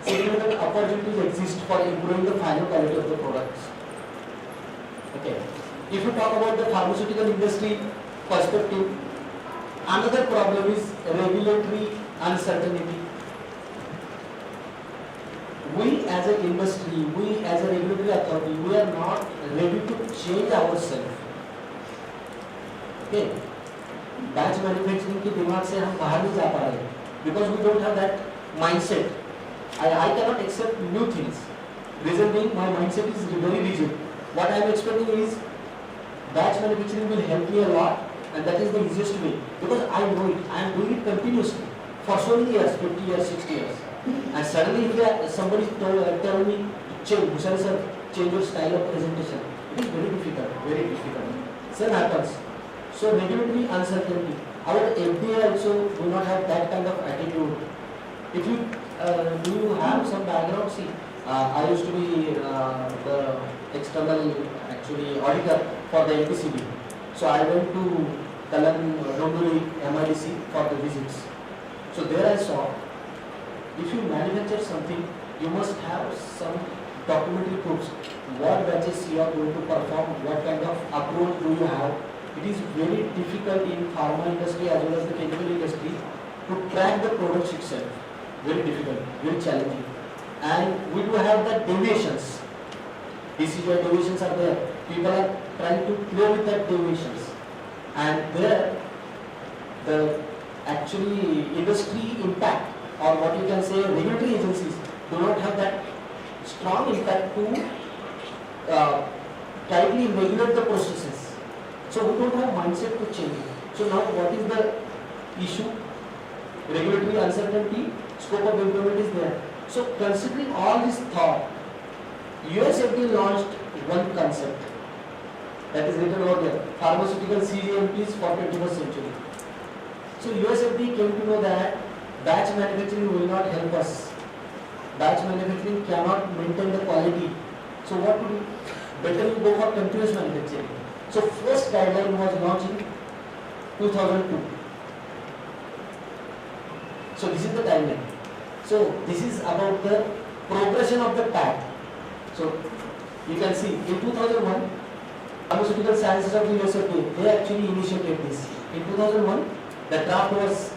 significant opportunities exist for improving the final quality of the products. Okay. If you talk about the pharmaceutical industry perspective, another problem is regulatory uncertainty. We as an industry, we as a regulatory authority, we are not ready to change ourselves. Okay. Batch manufacturing के दिमाग से हम बाहर नहीं जा पा रहे because we don't have that mindset. I cannot accept new things. Reason being, my mindset is very rigid. What I am expecting is batch manufacturing will help me a lot, and that is the easiest way because I know it. I am doing it continuously for so many years, 50 years, 60 years. And suddenly if somebody tell me to change, sir, change your style of presentation, it is very difficult, very difficult. Same happens. So regulatory uncertainty. Our FDA also do not have that kind of attitude. If you do you have some background? See, I used to be the external actually auditor for the MPCB. So I went to Kalan, Donduri, MIDC for the visits. So there I saw, if you manufacture something, you must have some documentary proofs. What batches you are going to perform, what kind of approach do you have. It is very difficult in pharma industry as well as the chemical industry to track the products itself. Very difficult, very challenging. And we do have the deviations. DCGI deviations are there. People are trying to play with that deviations. And there, the actually industry impact, or what you can say regulatory agencies, do not have that strong impact to tightly regulate the processes. So we don't have mindset to change it. So now what is the issue? Regulatory uncertainty, scope of improvement is there. So considering all this thought, USFDA launched one concept that is written over there, pharmaceutical CGMPs for 21st century. So USFDA came to know that batch manufacturing will not help us. Batch manufacturing cannot maintain the quality. So what would better we go for continuous manufacturing. So first guideline was launched in 2002. So this is the timeline. So this is about the progression of the path. So you can see in 2001, Pharmaceutical Sciences of the USFDA, they actually initiated this. In 2001, the draft was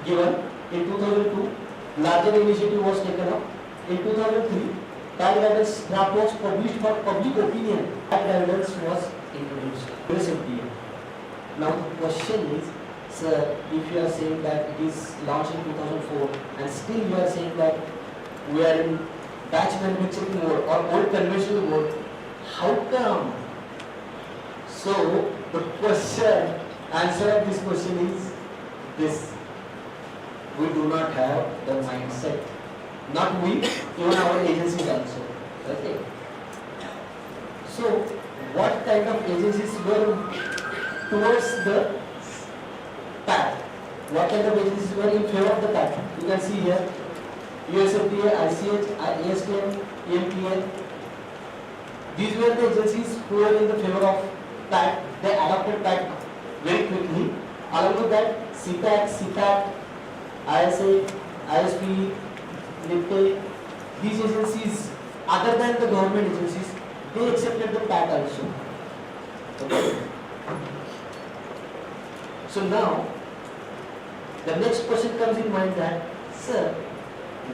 given. In 2002, larger initiative was taken up. In 2003, that guidance draft was published for public opinion. That guidance was introduced. USFDA. Now the question is, sir, if you are saying that it is launched in 2004 and still you are saying that we are in batch manufacturing mode or old conventional mode, how come? So the question, answer of this question is this: we do not have the mindset. Not we, even our agencies also. Okay. So what kind of agencies were towards the path? What kind of agencies were in favor of the path? You can see here, USFDA, ICH, ASTM, EMPL. These were the agencies who were in the favor of PAT. They adopted PAT very quickly. Along with that, CPAT, CPAT, ISA, ISP, NIPTE, these agencies, other than the government agencies, they accepted the PAT also. Okay. So now, the next question comes in mind that, sir,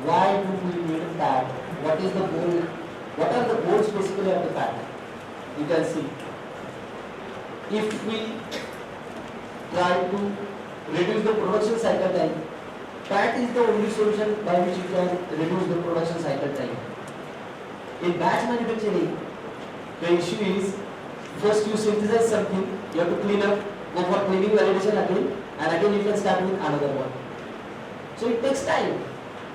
why do we need a PAT? What is the goal? What are the goals basically of the PAT? You can see, if we try to reduce the production cycle time, PAT is the only solution by which you can reduce the production cycle time. In batch manufacturing, the issue is, first you synthesize something, you have to clean up, go for cleaning validation again, and again you can start with another one. So it takes time.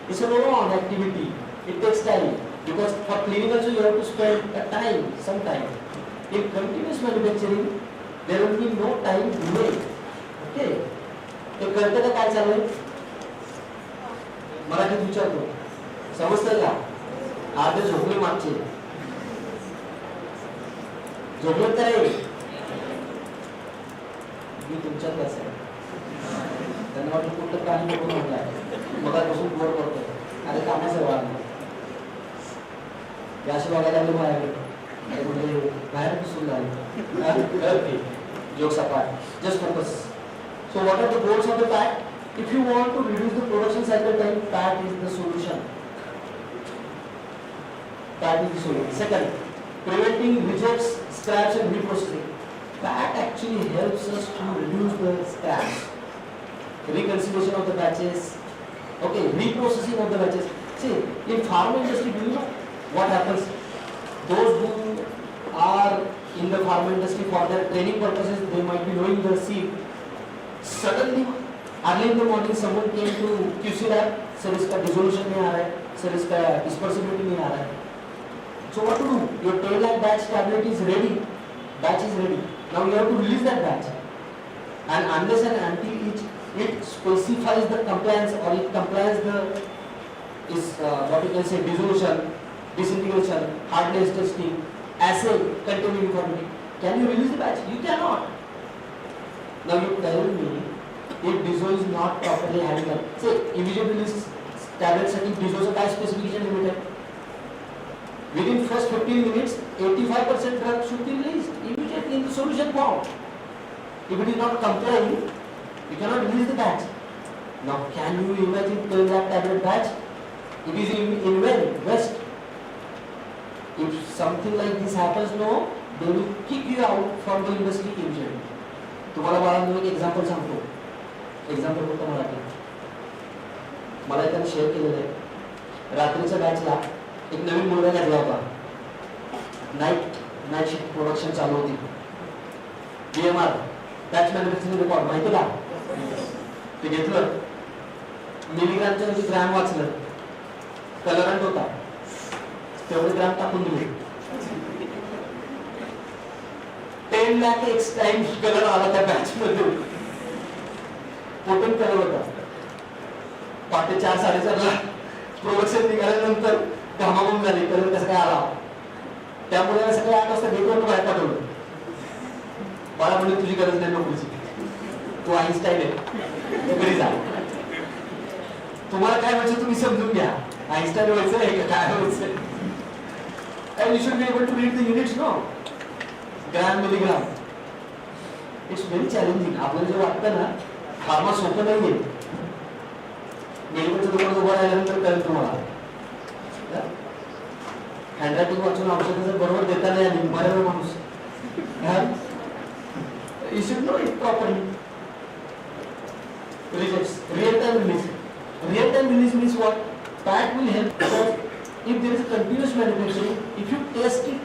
It's a long activity. It takes time. Because for cleaning also you have to spend a time, some time. In continuous manufacturing, there will be no time delay. Okay. तो करते का काय चालू आहे? मराठीत विचारतो. समजतं का? आधे झोपले मागचे. झोपलेत का रे? मी तुमच्यात कसं आहे? त्यांना वाटलं कुठलं काही नको म्हटलं आहे. मगापासून बोर करतोय. अरे कामाचं वाढलं. हे असे बघायला लागले माझ्याकडे म्हणजे बाहेर दिसून लागले. Okay, jokes apart, just focus. So what are the goals of the PAT? If you want to reduce the production cycle time, PAT is the solution. PAT is the solution. Second, preventing rejects, scraps and reprocessing. PAT actually helps us to reduce the scraps, reconciliation of the batches, okay, reprocessing of the batches. See, in pharma industry, do you know what happens? Those who are in the pharma industry for their training purposes, they might be knowing the seed. Suddenly, early in the morning, someone came to QC lab, sir, इसका dissolution नहीं आ रहा है, sir, इसका dispersibility नहीं आ रहा है. So what to do? Your 10 lakh batch tablet is ready, batch is ready. Now you have to release that batch. And unless and until it specifies the compliance or it complies the what you can say dissolution, disintegration, hardness testing, assay, containment uniformity. Can you release the batch? You cannot. Now you tell me if dissolve is not properly handled. Say immediate release tablet setting dissolve by specification limited. Within first 15 minutes, 85% drug should be released immediately in the solution form. If it is not complying, you cannot release the batch. Now can you imagine 10 lakh tablet batch? It is in West. If something like this happens, no, they will kick you out from the industry immediately. तुम्हाला बाळांनो एक example सांगतो. Example होतं मराठी. मला एकाने share केलेलं आहे. रात्रीच्या बॅचला एक नवीन मुलगा घेतला होता. नाईट शिफ्ट प्रोडक्शन चालू होती. BMR बॅच मॅन्युफॅक्चरिंग रिकॉर्ड माहिती का? ते घेतलं. मिलीग्रामच्या ग्रॅम वाचलं. कलरंट होता. तेवढे ग्राम टाकून दिले. 10 लाख टाइम कलर आला त्या बॅच मध्ये. पोटन कलर होता. पहाटे 4-4:30 ला प्रोडक्शन निघाल्यानंतर घामाघूम झाली. कलर कसा काय आला? त्यामुळे सकाळी 8 वाजता गेटवर बाहेर पाठवलं. बाळा म्हणजे तुझी गरज नाही नोकरीची. तू आईन्स्टाईन आहे, घरी जा. तुम्हाला काय व्हायचं तुम्ही समजून घ्या. आईन्स्टाईन व्हायचं आहे का काय व्हायचं? And you should be able to read the units, no? Gram, milligram. It's very challenging. आपल्याला जे वाटतं ना, फार्मा सोपं नाहीये. मेडिकलच्या दुकानात उभं राहिल्यानंतर कळेल तुम्हाला. हँडरायटिंग वाचून औषधं जर बरोबर देता नाही आली, मरेल माणूस. You should know it properly. Rejects. Real-time release. Real-time release means what? That will help because if there is a continuous manufacturing, if you test it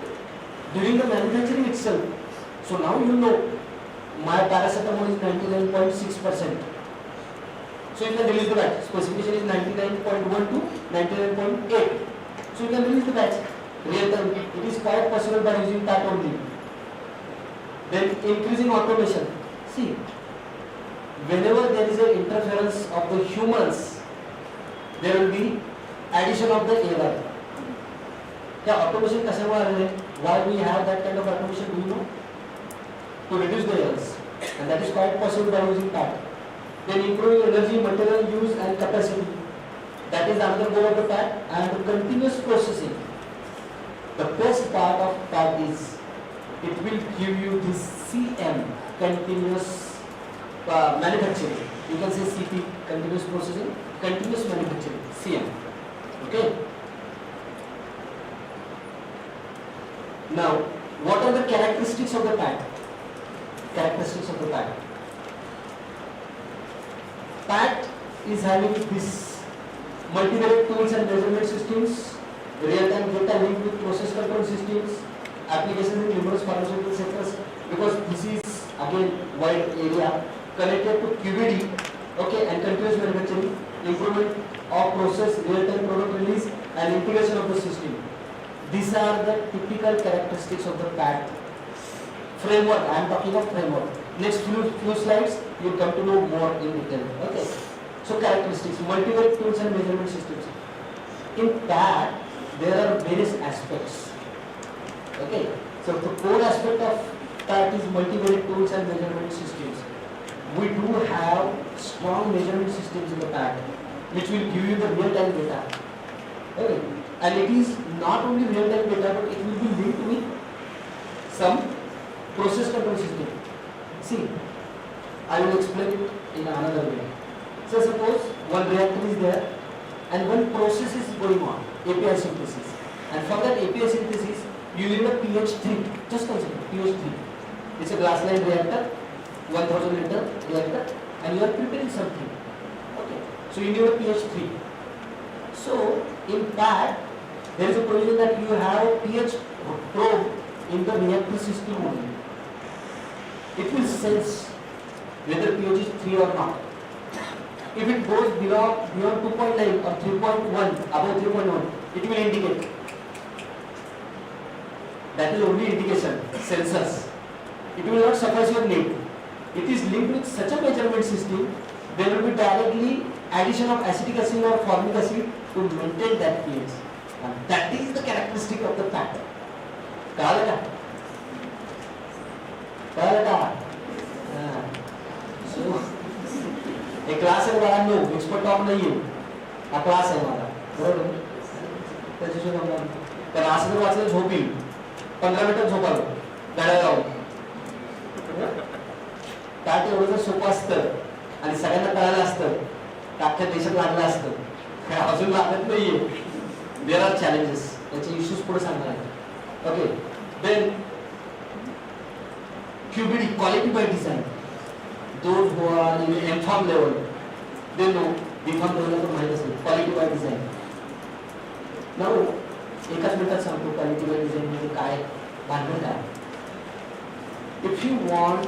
during the manufacturing itself, so now you know my paracetamol is 99.6%. So you can release the batch. Specification is 99.1 to 99.8. So you can release the batch. Real time, it is quite possible by using that only. Then increasing automation. See, whenever there is an interference of the humans, there will be addition of the error. The automation कशामुळे आलेले? Why we have that kind of automation? Do you know? To reduce the errors, and that is quite possible by using PAT. Then improving energy, material use, and capacity. That is another goal of the PAT. And continuous processing. The best part of PAT is it will give you this CM, continuous manufacturing. You can say CP, continuous processing, continuous manufacturing, CM. Okay. Now, what are the characteristics of the PAT? Characteristics of the PAT. PAT is having this multivariate tools and measurement systems, real-time data linked with process control systems, applications in numerous pharmaceutical sectors. Because this is again wide area connected to QVD, okay, and continuous manufacturing, improvement of process, real-time product release, and integration of the system. These are the typical characteristics of the PAT framework. I am talking of framework. Next few slides, you come to know more in detail. Okay. So characteristics, multivariate tools and measurement systems. In PAT, there are various aspects. Okay. So the core aspect of PAT is multivariate tools and measurement systems. We do have strong measurement systems in the PAT, which will give you the real-time data. Okay. And it is not only real-time data, but it will be linked with some process control system. See, I will explain it in another way. So suppose one reactor is there and one process is going on, API synthesis. And for that API synthesis, you need a pH 3. Just consider pH 3. It's a glass-lined reactor, 1000 liter reactor, and you are preparing something. Okay. So you need a pH 3. So in that, there is a provision that you have a pH probe in the reactor system only. It will sense whether pH is 3 or not. If it goes beyond 2.9 or 3.1, above 3.1, it will indicate. That is only indication, sensors. It will not suffice your need. It is linked with such a measurement system, there will be directly addition of acetic acid or formic acid to maintain that pH. And that is the characteristic of the factor. So, एक class है बड़ा no expert top नहीं है आ class है हमारा बरोबर त्याच्याशिवाय आपण त्या क्लासमध्ये वाचलं झोपी 15 मिनिटं झोपालो गाड्या लावून काय ते एवढं सोपं असतं आणि सगळ्यांना कळालं असतं अख्ख्या देशात लागलं असतं काय अजून लागत नाहीये देयर आर चॅलेंजेस त्याचे इश्यूज पुढे सांगणार आहे okay then QBD quality by design. Those who are in M.Pharm level, they know B.Pharm level तो माहित असेल quality by design. Now एकाच मिनिटात सांगतो quality by design म्हणजे काय भानगड काय. If you want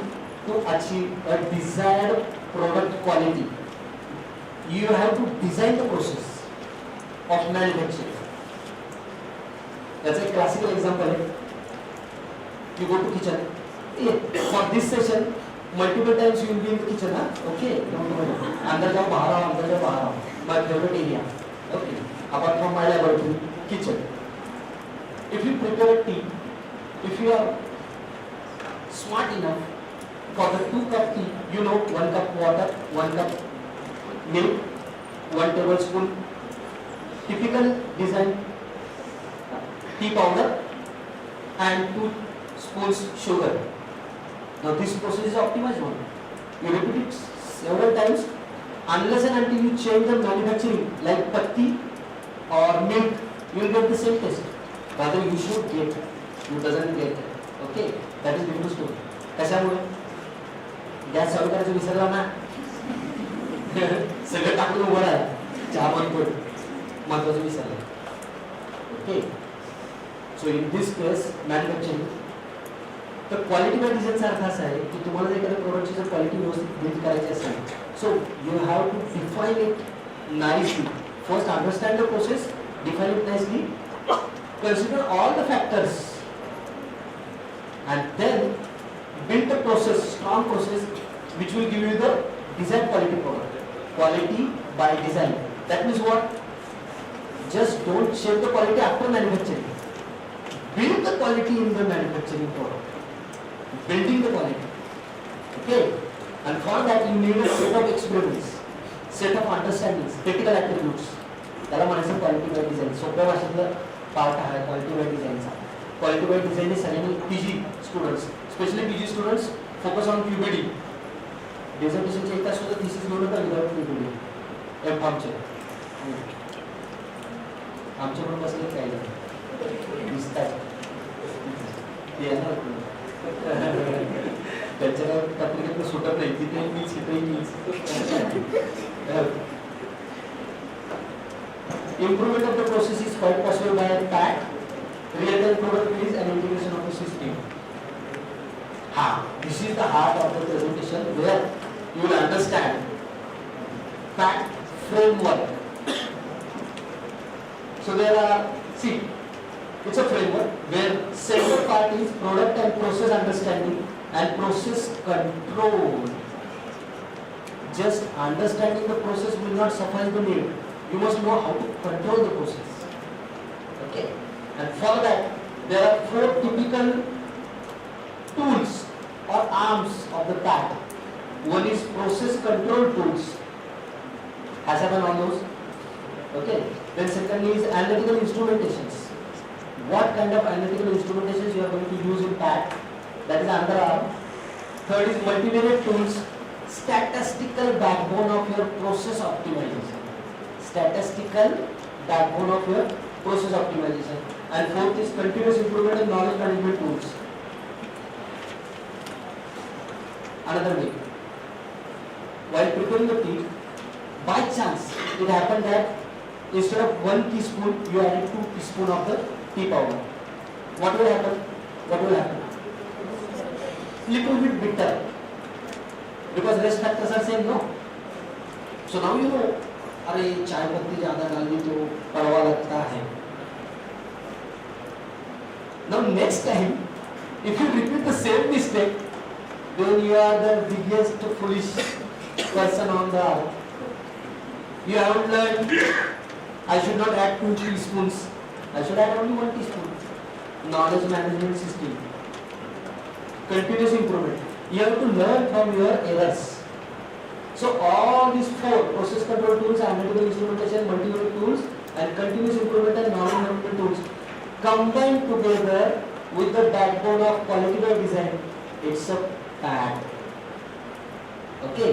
to achieve a desired product quality, you have to design the process of manufacturing. That's a classical example. You go to kitchen. For this session, multiple times you will be in the kitchen, huh? Okay, don't worry. अंदर जाओ बाहर आओ, अंदर जाओ बाहर आओ. My favorite area. Okay. Apart from my laboratory, kitchen. If you prepare a tea, if you are smart enough, for the 2 cup tea, you know 1 cup water, 1 cup milk, 1 tablespoon typical design tea powder, and 2 spoons sugar. Now this process is optimized one. You repeat it several times unless and until you change the manufacturing like patti or milk, you will get the same taste. Rather you should get, you doesn't get. Okay, that is different story. कशामुळे gas चालू करायचं विसरला ना सगळं टाकून उभं राहिला चहा पण महत्वाचं विसरलं. Okay, so in this case manufacturing तर क्वालिटी बाय डिझाईनचा अर्थ असा आहे की तुम्हाला जर एखाद्या प्रोडक्टची जर क्वालिटी व्यवस्थित बिल्ड करायची असेल so you have to define it nicely. First understand the process, define it nicely, consider all the factors and then build a process, strong process which will give you the desired quality product. Quality by design. That means what? Just don't check the quality after manufacturing. Build the quality in the manufacturing product. Building the quality. Okay? And for that you need a set of experiments, set of understandings, critical attributes. त्याला म्हणायचं quality by design. सोप्या भाषेतलं part आहे quality by डिझाईनचा. Quality by design सगळ्यांनी PG students, specially PG students focus on QBD. डिझर्टेशनचे एक तास सुद्धा थिसिस घेऊन नका विदाउट QBD. M.Pharmचे. आमचे पण बसले काय झालं दिसतात ते येणार त्यांच्या पत्रिकेतून सुटत नाही तिथे मीच इथे मीच. Improvement of the process is quite possible by PAT, real-time product release and integration of the system. This is the heart of the presentation where you will understand PAT framework. So there are, see, it's a framework where central part is product and process understanding and process control. Just understanding the process will not suffice the need. You must know how to control the process. Okay? And for that, there are 4 typical tools or arms of the PAT. One is process control tools. Has happened on those? Okay? Then secondly is analytical instrumentations. what kind of analytical instrumentations you are going to use in PAT. That is another arm. Third is multivariate tools, statistical backbone of your process optimization. Statistical backbone of your process optimization. And fourth is continuous improvement and knowledge management tools. Another way. While preparing the tea, by chance it happened that instead of 1 teaspoon you added 2 teaspoons of the tea powder. What will happen? What will happen? Little bit bitter, because rest factors are saying no. So now you know, अरे चाय पत्ती ज़्यादा डालनी तो कड़वा लगता है. Now next time, if you repeat the same mistake, then you are the biggest foolish person on the earth. You haven't learned, I should not add 2 teaspoons, I should add only 1 teaspoon. Knowledge management system. Continuous improvement. You have to learn from your errors. So all these 4 process control tools, analytical instrumentation, multivariate tools, and continuous improvement and knowledge management tools combined together with the backbone of quality design, it's a PAT. Okay.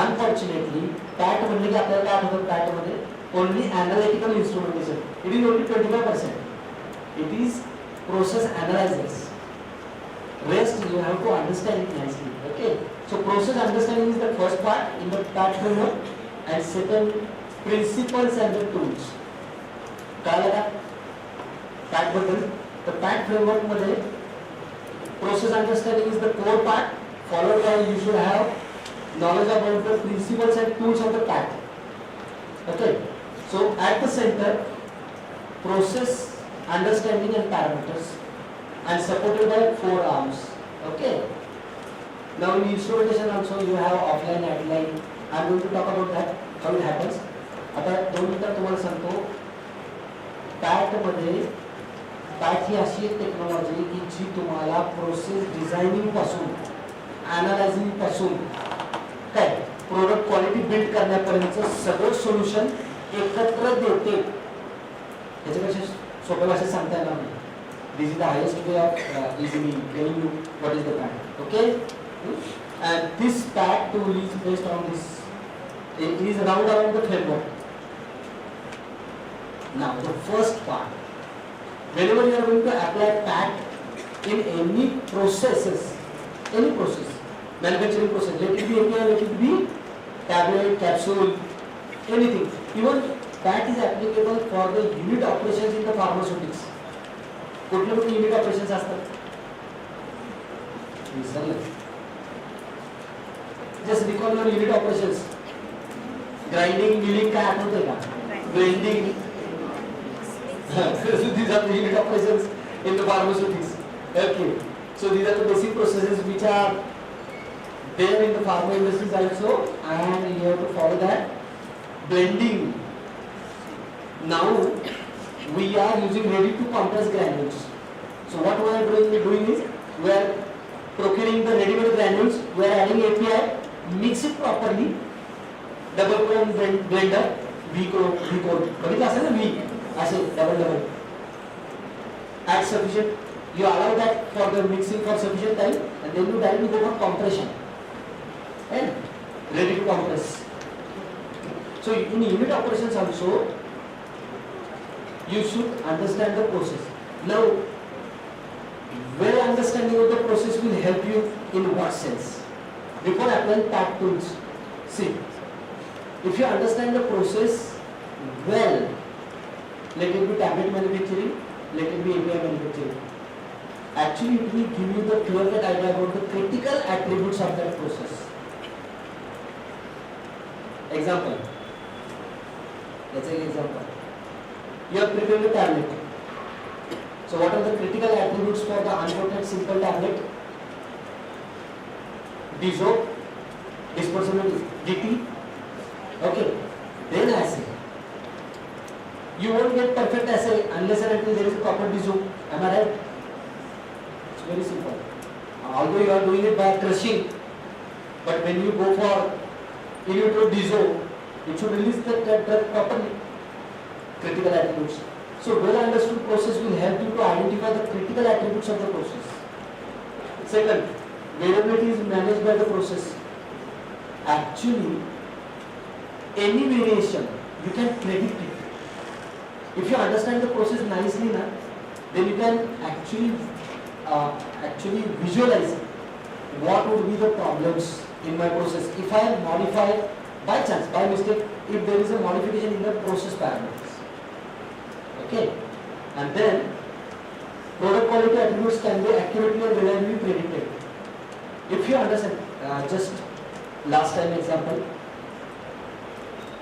Unfortunately, PAT म्हणले की आपल्याला काय होतं PAT मध्ये only analytical instrumentation. It is only 25%. It is process analyzers. Rest you have to understand it nicely. Okay. So process understanding is the first part in the PAT framework, and second principles and the tools. काय लगा? PAT बद्दल. The PAT framework मध्ये process understanding is the core part, followed by you should have knowledge about the principles and tools of the PAT. Okay. So at the center, process understanding and parameters, and supported by 4 arms. Okay. Now in instrumentation also you have offline, online. I am going to talk about that, how it happens. आता 2 मिनिटात तुम्हाला सांगतो, PAT मध्ये PAT ही अशी एक technology की जी तुम्हाला process designing पासून, अनालायझिंग पासून काय प्रोडक्ट क्वालिटी बिल्ड करण्यापर्यंतचं सगळं सोल्युशन एकत्र देते. याच्यापेक्षा सोप्या भाषेत सांगता येणार नाही. This is the highest way of easily telling you what is the PAT. Okay? And this PAT tool is based on this. It is around the framework. Now the first part. Whenever you are going to apply PAT in any processes, any process, manufacturing process, let it be API, let it be tablet, capsule, anything. Even PAT is applicable for the unit operations in the pharmaceutics. कुठले कुठले unit operations असतात? Just recall your unit operations. Grinding, milling काय आठवतंय का? Grinding. These are the unit operations in the pharmaceutics. Okay. So these are the basic processes which are there in the pharma industries also, and you have to follow that. Blending. Now we are using ready to compress granules. So what we are doing is we are procuring the ready-made granules, we are adding API, mix it properly, double cone blender, V cone, बघितलं असेल ना, V असे double, add sufficient, you allow that for the mixing for sufficient time, and then you directly go for compression and ready to compress. So in unit operations also you should understand the process. Now, well understanding of the process will help you in what sense? Before applying PAT tools, see, if you understand the process well, let it be tablet manufacturing, let it be API manufacturing, actually it will give you the clear-cut idea about the critical attributes of that process. Example. Let's take an example. You are preparing a tablet. So what are the critical attributes for the uncoated simple tablet? Diso, dispersibility, DT. Okay. Then assay. You won't get perfect assay unless and until there is a proper diso. Am I right? It's very simple. Although you are doing it by crushing, but when you go for in vitro diso, it should release the drug properly. Critical attributes. So well understood process will help you to identify the critical attributes of the process. Second, variability is managed by the process. Actually, any variation you can predict it. If you understand the process nicely, then you can actually visualize what would be the problems in my process if I modify by chance, by mistake, if there is a modification in the process parameters. Okay, and then product quality attributes can be accurately and reliably predicted. If you understand, just last time example,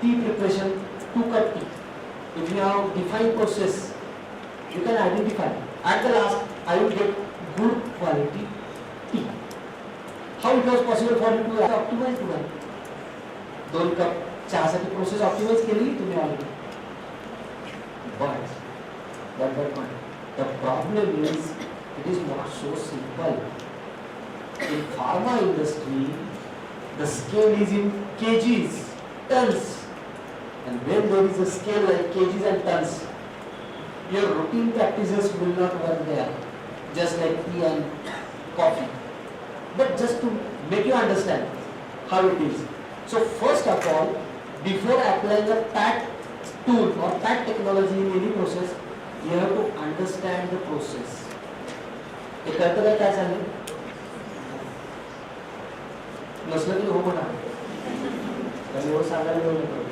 tea preparation, 2 cup tea. If you have defined process, you can identify. At the last, I will get good quality tea. How it was possible for you to optimize to that? 2 cup चहासाठी process optimise केली तुम्ही already. But the problem is it is not so simple. In pharma industry, the scale is in kgs, tons. And when there is a scale like kgs and tons, your routine practices will not work there, just like tea and coffee. But just to make you understand how it is. So first of all, before applying a PAT tool or PAT technology in any process, you have to understand the process. हे कळतं का काय झालं? नसलं की हो म्हणा. कारण एवढं सांगायला वेळ नको.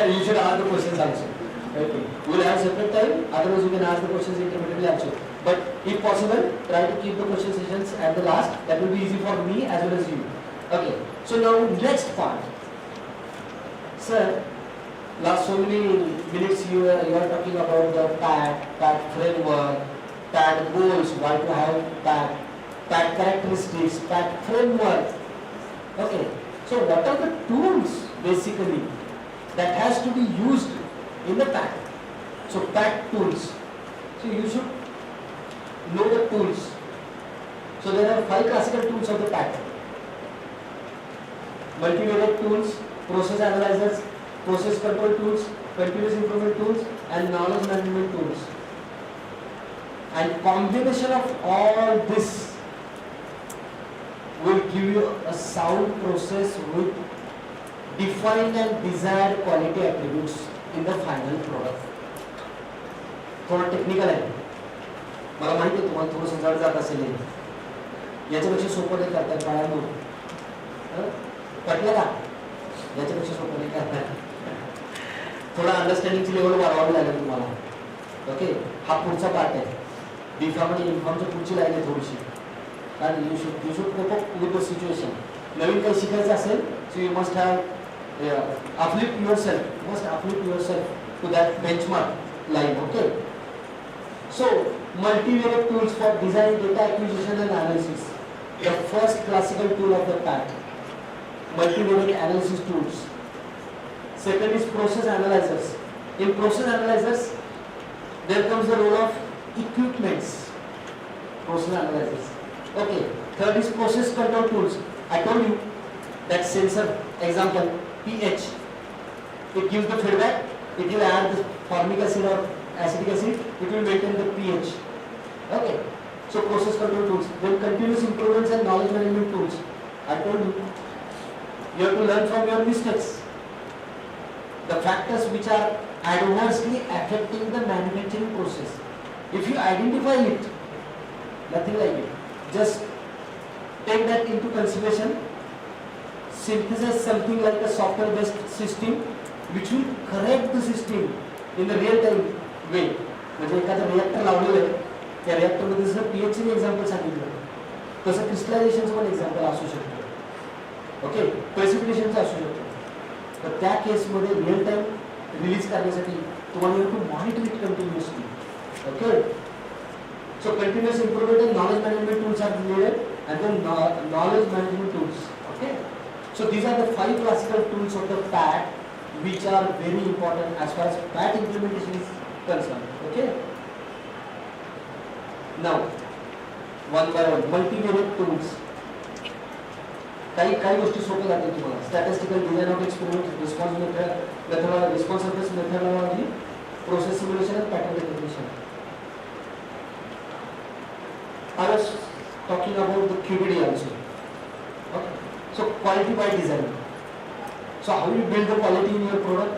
And you should ask the questions also. Okay. We will have separate time. Otherwise, you can ask the questions intermittently also. But if possible, try to keep the question sessions at the last. That will be easy for me as well as you. Okay. So now next part. Sir, last so many minutes you are talking about the PAT framework, PAT goals, why to have PAT characteristics, PAT framework. Okay. So what are the tools basically that has to be used in the PAT? So PAT tools. So you should know the tools. So there are 5 classical tools of the PAT. Multivariate tools, process analyzers, process control tools, continuous improvement tools, and knowledge management tools. And combination of all this will give you a sound process with defined and desired quality attributes in the final product. थोडं technical आहे, मला माहिती आहे तुम्हाला थोडं जड जात असेल. याच्यापेक्षा सोपं नाही करतात बाळांनो. पटलं का? याच्यापेक्षा सोपं नाही करतात. थोडा अंडरस्टँडिंगची लेवल वाढवावी लागेल तुम्हाला. ओके, हा पुढचा पार्ट आहे. बीफॉर्म आणि इन्फॉर्मची पुढची लाईन आहे थोडीशी. कारण you should cope up with the situation. नवीन काही शिकायचं असेल so you must have uplift yourself. You must uplift yourself to that benchmark line. Okay. So multivariate tools for design, data acquisition and analysis. The first classical tool of the PAT. Multivariate analysis tools. Second is process analyzers. In process analyzers, there comes the role of equipments. Process analyzers. Okay. Third is process control tools. I told you that sensor example. pH. It gives the feedback. It will add the formic acid or acetic acid. It will maintain the pH. Okay. So process control tools. Then continuous improvements and knowledge management tools. I told you, you have to learn from your mistakes. The factors which are adversely affecting the manufacturing process. If you identify it, nothing like it. Just take that into consideration. Synthesize something like a software based system which will correct the system in the real time way. म्हणजे एखादा reactor लावलेलं आहे, त्या रिएक्टरमध्ये जसं पीएचचे example सांगितलं तसं क्रिस्टलायझेशनचं पण example असू शकतं. ओके, प्रेसिपिटेशनचं असू शकतं. तर त्या केसमध्ये रिअल टाइम रिलीज करण्यासाठी तुम्हाला to monitor it continuously. Okay, so continuous improvement and knowledge management tools are needed and then knowledge management tools. Okay. So these are the 5 classical tools of the PAT which are very important as far as PAT implementation is concerned. Okay. Now, one by one, multivariate tools. काही काही गोष्टी सोप्या जातील तुम्हाला. Statistical design of experiment, response surface methodology, process simulation and pattern recognition. I was talking about the QBD also. Okay. So quality by design. So how you build the quality in your product?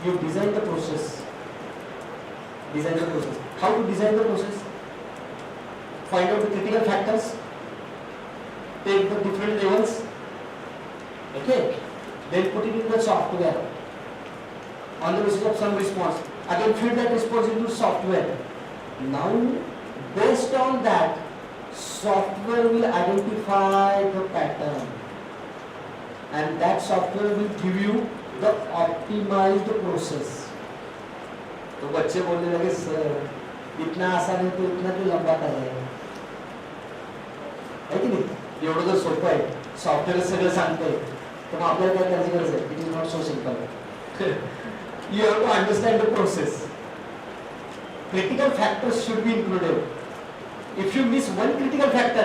You design the process. Design the process. How to design the process? Find out the critical factors. Take the different levels. Okay. Then put it in the software. On the basis of some response. Again feed that response into software. Now based on that, software will identify the pattern and that software will give you the optimized process. तो बच्चे बोलने लगे sir इतना आसान है तो इतना क्यों लंबा कर रहे हैं, है कि नहीं? एवढं जर सोपं आहे, सॉफ्टवेअर सगळं सांगते, तर मग आपल्याला काय करायची गरज आहे? It is not so simple. You have to understand the process. Critical factors should be included. If you miss one critical factor,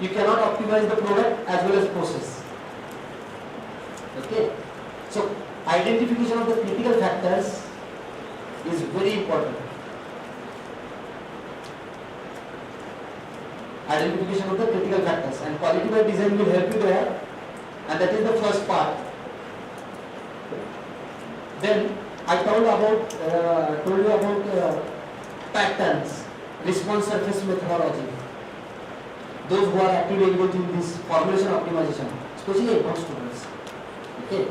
you cannot optimize the product as well as process. Okay? So, identification of the critical factors is very important. Identification of the critical factors and quality by design will help you there, and that is the first part. Then I told you about patterns, response surface methodology. Those who are actively engaged in this formulation optimization, especially advanced students. Okay.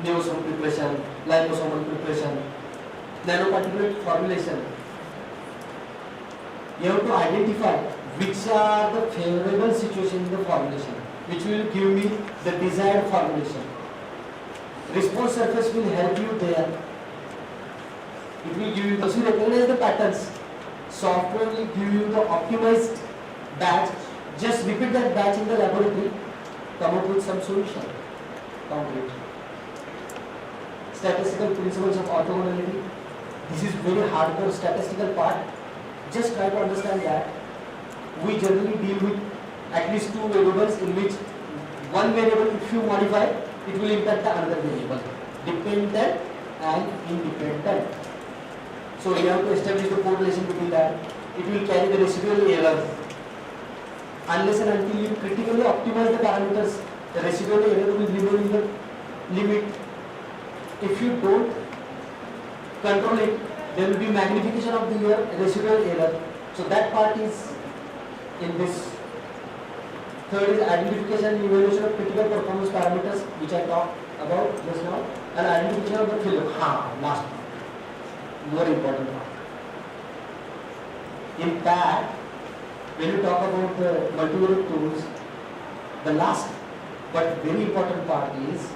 Neosome preparation, liposomal preparation, nanoparticulate formulation. You have to identify which are the favorable situations in the formulation, which will give me the desired formulation. Response surface will help you there. It will give you, once you recognize the patterns, software will give you the optimized batch. Just repeat that batch in the laboratory, come up with some solution. Concrete. Statistical principles of orthogonality. This is very hardcore statistical part. Just try to understand that. We generally deal with at least two variables in which one variable, if you modify, it will impact the another variable, dependent and independent. So you have to establish the correlation between that. It will carry the residual error. Unless and until you critically optimize the parameters, the residual error will remain in the limit. If you don't control it, there will be magnification of the residual error. So that part is in this. Third is identification and evaluation of critical performance parameters, which I talked about just now, and identification of the failure. Last part, more important part. In that, when you talk about the multivariate tools, the last but very important part is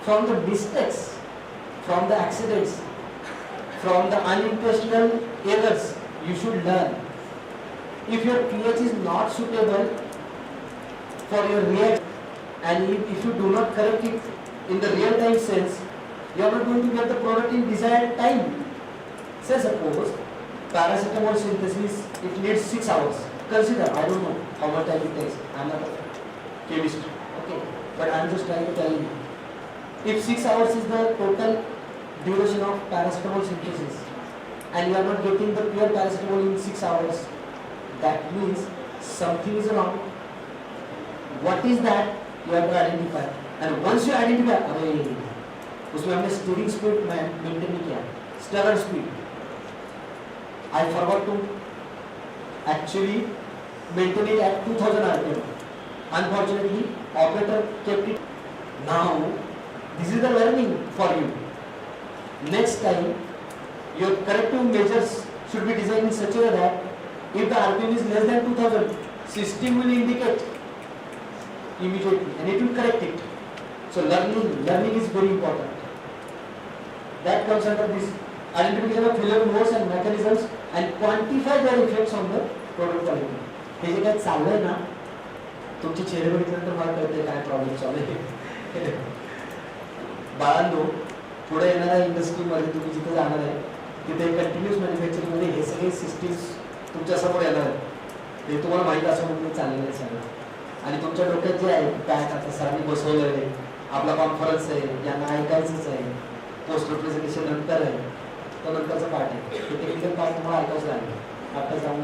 from the mistakes, from the accidents, from the unintentional errors, you should learn. If your pH is not suitable for your reaction, and if you do not correct it in the real time sense, you are not going to get the product in desired time. Say suppose paracetamol synthesis, it needs 6 hours. Consider, I don't know how much time it takes. I am not a chemist. Okay, but I am just trying to tell you. If 6 hours is the total duration of paracetamol synthesis, and you are not getting the pure paracetamol in 6 hours, that means something is wrong. What is that? You have to identify. And once you identify, अरे उसमें हमने steering speed maintain नहीं किया, stirrer speed. I forgot to actually maintain it at 2000 RPM. Unfortunately, operator kept it. Now, this is the learning for you. Next time, your corrective measures should be designed in such a way that if the RPM is less than 2000, system will indicate immediately and it will correct it. So learning is very important. That comes under this identification of failure modes and mechanisms and quantify their effects on the product quality. हे जे काय चाललंय ना, तुमचे चेहरे बघितल्यानंतर मला कळतंय काय problem चालू आहे. बाळांनो, पुढे येणाऱ्या इंडस्ट्रीमध्ये तुम्ही जिथे जाणार आहे तिथे कंटिन्युअस मॅन्युफॅक्चरिंगमध्ये हे सगळे सिस्टीम्स तुमच्या समोर येणार आहेत. ते तुम्हाला माहिती असं म्हणून चाललेलं आहे सगळं. आणि तुमच्या डोक्यात जे आहे पॅट आता सरांनी बसवलं आहे, आपला कॉन्फरन्स आहे, यांना ऐकायचंच आहे, पोस्टर प्रेझेंटेशन नंतर आहे, तो नंतरचा पार्ट आहे. तो टेक्निकल पार्ट तुम्हाला ऐकावंच लागेल. आता जाऊन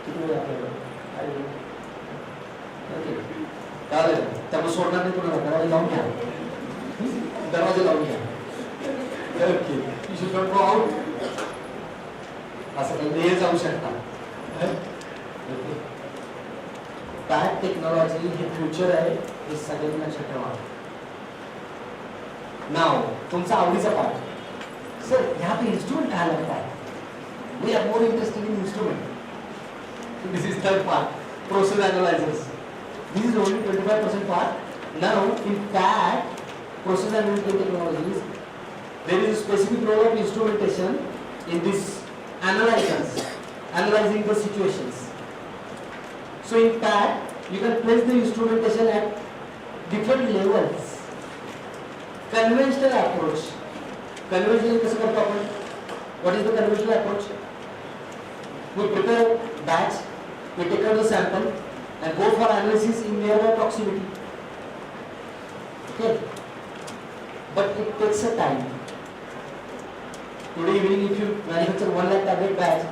किती वेळ आपल्याला ओके चालेल. त्यामुळे सोडणार नाही तुम्हाला. दरवाजे लावून घ्या, दरवाजे लावून घ्या. Okay you should not go out. असं काही हे जाऊ शकता. पॅट टेक्नॉलॉजी हे फ्युचर आहे, हे सगळ्यांनी लक्षात ठेवा. नाव तुमचा आवडीचा पार्ट. सर यहाँ पे इंस्ट्रूमेंट कहाँ लगता है? We are more interested in instrument. This is third part, process analysers. This is only 25% part. Now in PAT, process analytical technologies, there is a specific role of instrumentation in this analyzers, analyzing the situations. So in PAT, you can place the instrumentation at different levels. Conventional approach. Conventional कैसे करते हैं अपन? What is the conventional approach? We prepare batch, we take out the sample and go for analysis in nearby proximity. Okay, but it takes a time. Today evening, if you manufacture 1 lakh tablet batch,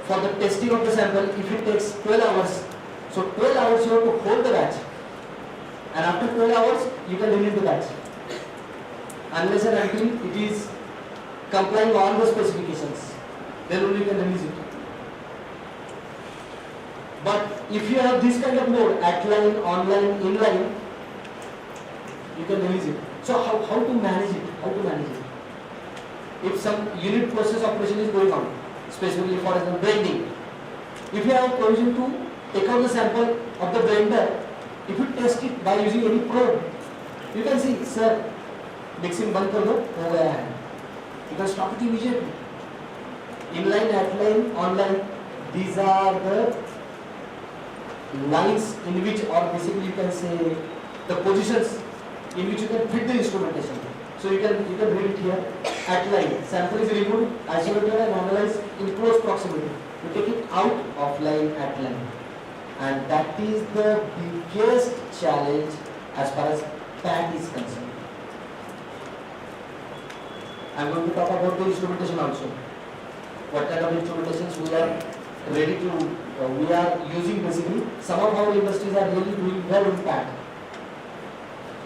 for the testing of the sample, if it takes 12 hours, so 12 hours you have to hold the batch, and after 12 hours you can release the batch, unless and until it is complying all the specifications, then only you can release it. But if you have this kind of mode, at line, online, inline, you can release it. So how to manage it? How to manage it? If some unit process operation is going on, specifically for example blending, if you have provision to take out the sample of the blender, if you test it by using any probe, you can see, sir, mixing बंद कर दो, हो गया है. You can stop it immediately. Inline, at line, online, these are the lines in which, or basically you can say the positions in which you can fit the instrumentation. So you can read it here. At line, sample is removed, isolated and analyzed in close proximity. You take it out of line at line, and that is the biggest challenge as far as PAT is concerned. I am going to talk about the instrumentation also. What kind of instrumentations we are ready to we are using basically. Some of our industries are really doing well in PAT.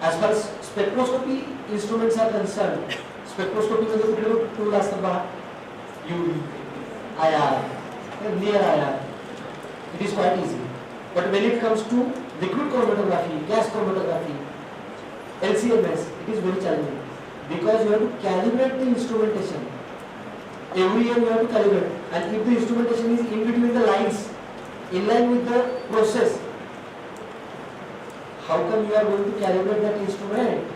As far as spectroscopy instruments are concerned, spectroscopy मध्ये कुठले tool असतात बघा, UV, IR, near IR. It is quite easy. But when it comes to liquid chromatography, gas chromatography, LCMS, it is very challenging because you have to calibrate the instrumentation. Every year you have to calibrate, and if the instrumentation is in between the lines, in line with the process, how come you are going to calibrate that instrument?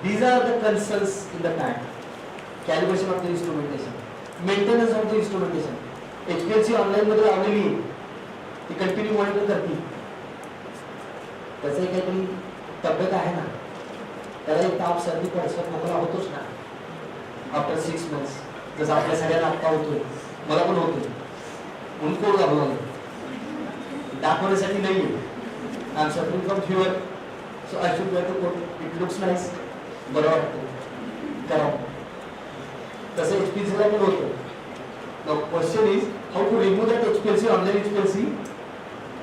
These are the concerns in the PAT. Calibration of the instrumentation, maintenance of the instrumentation. HPLC online मध्ये लावलेली आहे, ती continue monitor करते. त्याचं काहीतरी तब्येत आहे ना, त्याला एक ताप सर्दी पडसं खोकला होतोच ना आफ्टर 6 months. जसं आपल्या सगळ्यांना आत्ता होतोय, मला पण होतोय. म्हणून कोण घालवलं दाखवण्यासाठी नाही आहे. I am suffering from fever, so I should wear the coat. It looks nice, बरं वाटतं, करावं. तसं HPLCला पण होतं. Now question is how to remove that HPLC, online HPLC,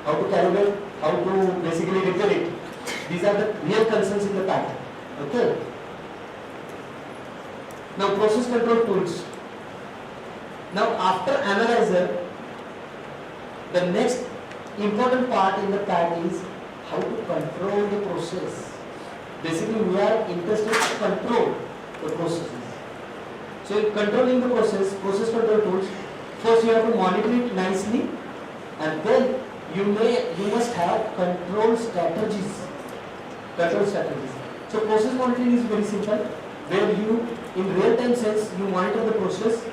how to calibrate, how to basically repair it. These are the real concerns in the PAT. Okay. Now process control tools. Now after analyzer, the next important part in the PAT is how to control the process. Basically we are interested to control the processes. So in controlling the process control tools, first you have to monitor it nicely, and then you must have control strategies. So process monitoring is very simple, where you in real time sense you monitor the process